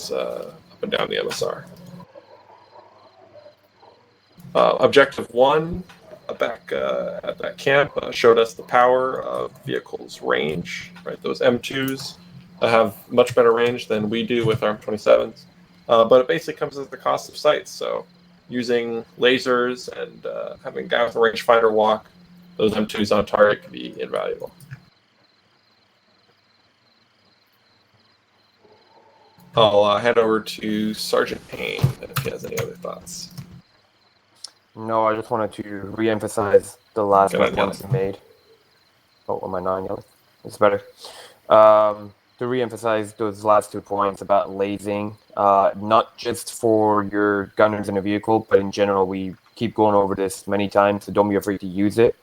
tracks up and down the MSR. Objective 1 back at that camp showed us the power of vehicles' range. Right, those M2s have much better range than we do with ARM 27s, but it basically comes at the cost of sights. So using lasers and having a guy with a rangefinder walk those M2s on target can be invaluable. I'll head over to Sergeant Payne if he has any other thoughts. No, I just wanted to re-emphasize the last points you made. Oh, am I not yelling? It's better. To re-emphasize those last 2 points about lasing, not just for your gunners in a vehicle, but in general, we keep going over this many times, so don't be afraid to use it.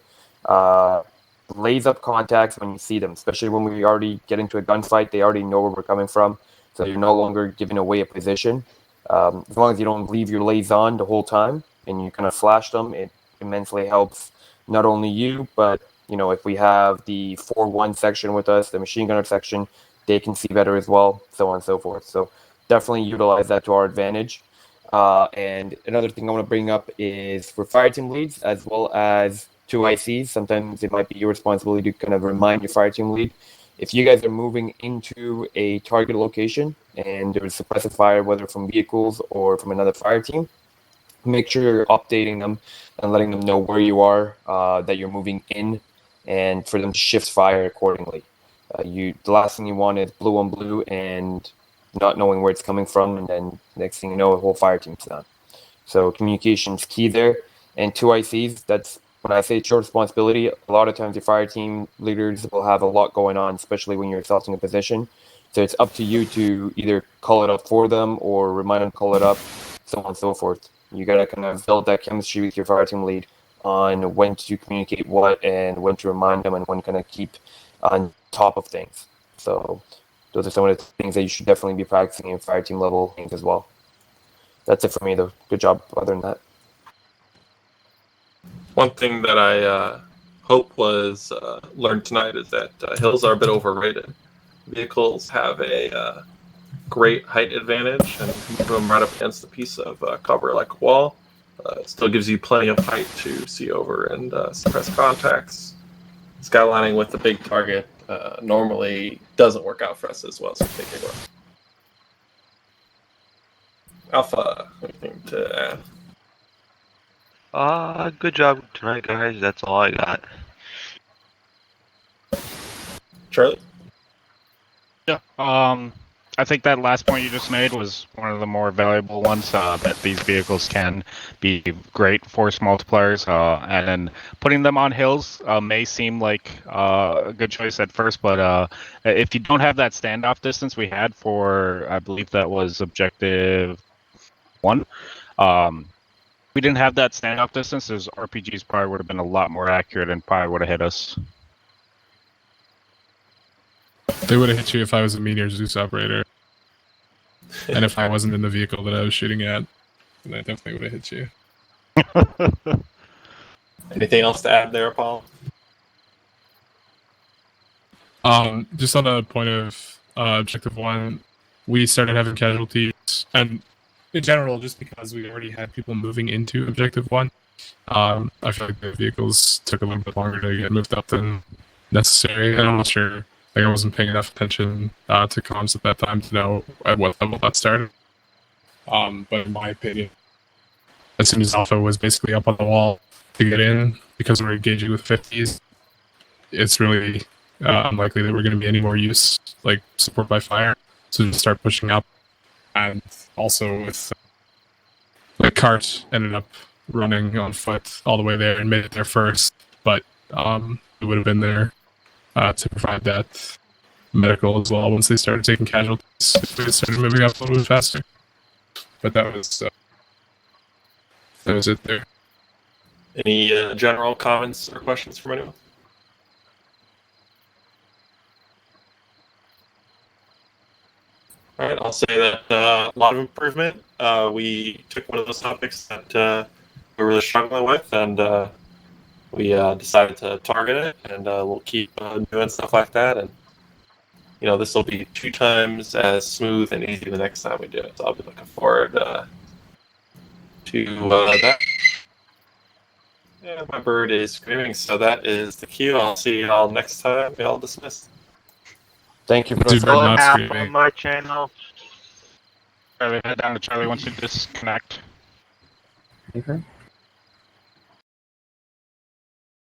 Laze up contacts when you see them, especially when we already get into a gunfight, they already know where we're coming from, so you're no longer giving away a position. As long as you don't leave your laze on the whole time and you kind of flash them, it immensely helps not only you, but if we have the 4-1 section with us, the machine gunner section, they can see better as well, so on and so forth. So definitely utilize that to our advantage. And another thing I want to bring up is for fire team leads as well as 2 ICs. Sometimes it might be your responsibility to kind of remind your fire team lead. If you guys are moving into a target location and there's suppressive fire, whether from vehicles or from another fire team, make sure you're updating them and letting them know where you are, that you're moving in, and for them to shift fire accordingly. The last thing you want is blue on blue and not knowing where it's coming from, and then next thing you know, the whole fire team's done. So communication's key there. And 2 ICs, that's when I say it's your responsibility. A lot of times your fire team leaders will have a lot going on, especially when you're assaulting a position. So it's up to you to either call it up for them or remind them to call it up, so on and so forth. You got to kind of build that chemistry with your fire team lead on when to communicate what and when to remind them and when to kind of keep on top of things. So those are some of the things that you should definitely be practicing in fire team level things as well. That's it for me, though. Good job other than that. One thing that I hope was learned tonight is that hills are a bit overrated. Vehicles have a great height advantage, and move them right up against a piece of cover like a wall. It still gives you plenty of height to see over and suppress contacts. Skylining with a big target normally doesn't work out for us as well, so take it away. Alpha, anything to add? Good job tonight, guys. That's all I got. Charlie? Yeah. I think that last point you just made was one of the more valuable ones, that these vehicles can be great force multipliers, and then putting them on hills may seem like a good choice at first, but if you don't have that standoff distance we had for, I believe that was objective 1, we didn't have that standoff distance, those RPGs probably would have been a lot more accurate and probably would have hit us. They would have hit you if I was a Meteor Zeus operator. And if I wasn't in the vehicle that I was shooting at, then I definitely would have hit you. Anything else to add there, Paul? Just on the point of Objective 1, we started having casualties, and in general, just because we already had people moving into Objective 1, I feel like the vehicles took a little bit longer to get moved up than necessary. And I'm not sure. Like, I wasn't paying enough attention to comms at that time to know at what level that started. But in my opinion, as soon as Alpha was basically up on the wall to get in, because we're engaging with 50s, it's really unlikely that we're going to be any more use, like support by fire, so just start pushing up. And also with, like, Cart ended up running on foot all the way there and made it there first, but it would have been there to provide that medical as well once they started taking casualties, if we started moving up a little bit faster. But that was it there. Any general comments or questions from anyone? All right, I'll say that a lot of improvement. We took one of those topics that we were really struggling with, and we decided to target it, and we'll keep doing stuff like that. And this will be 2 times as smooth and easy the next time we do it. So I'll be looking forward to that. And my bird is screaming, so that is the cue. I'll see y'all next time. Y'all dismissed. Thank you for Dude, the we're Follow not Alpha screaming. on my channel. Charlie, head down to Charlie once you disconnect. Okay.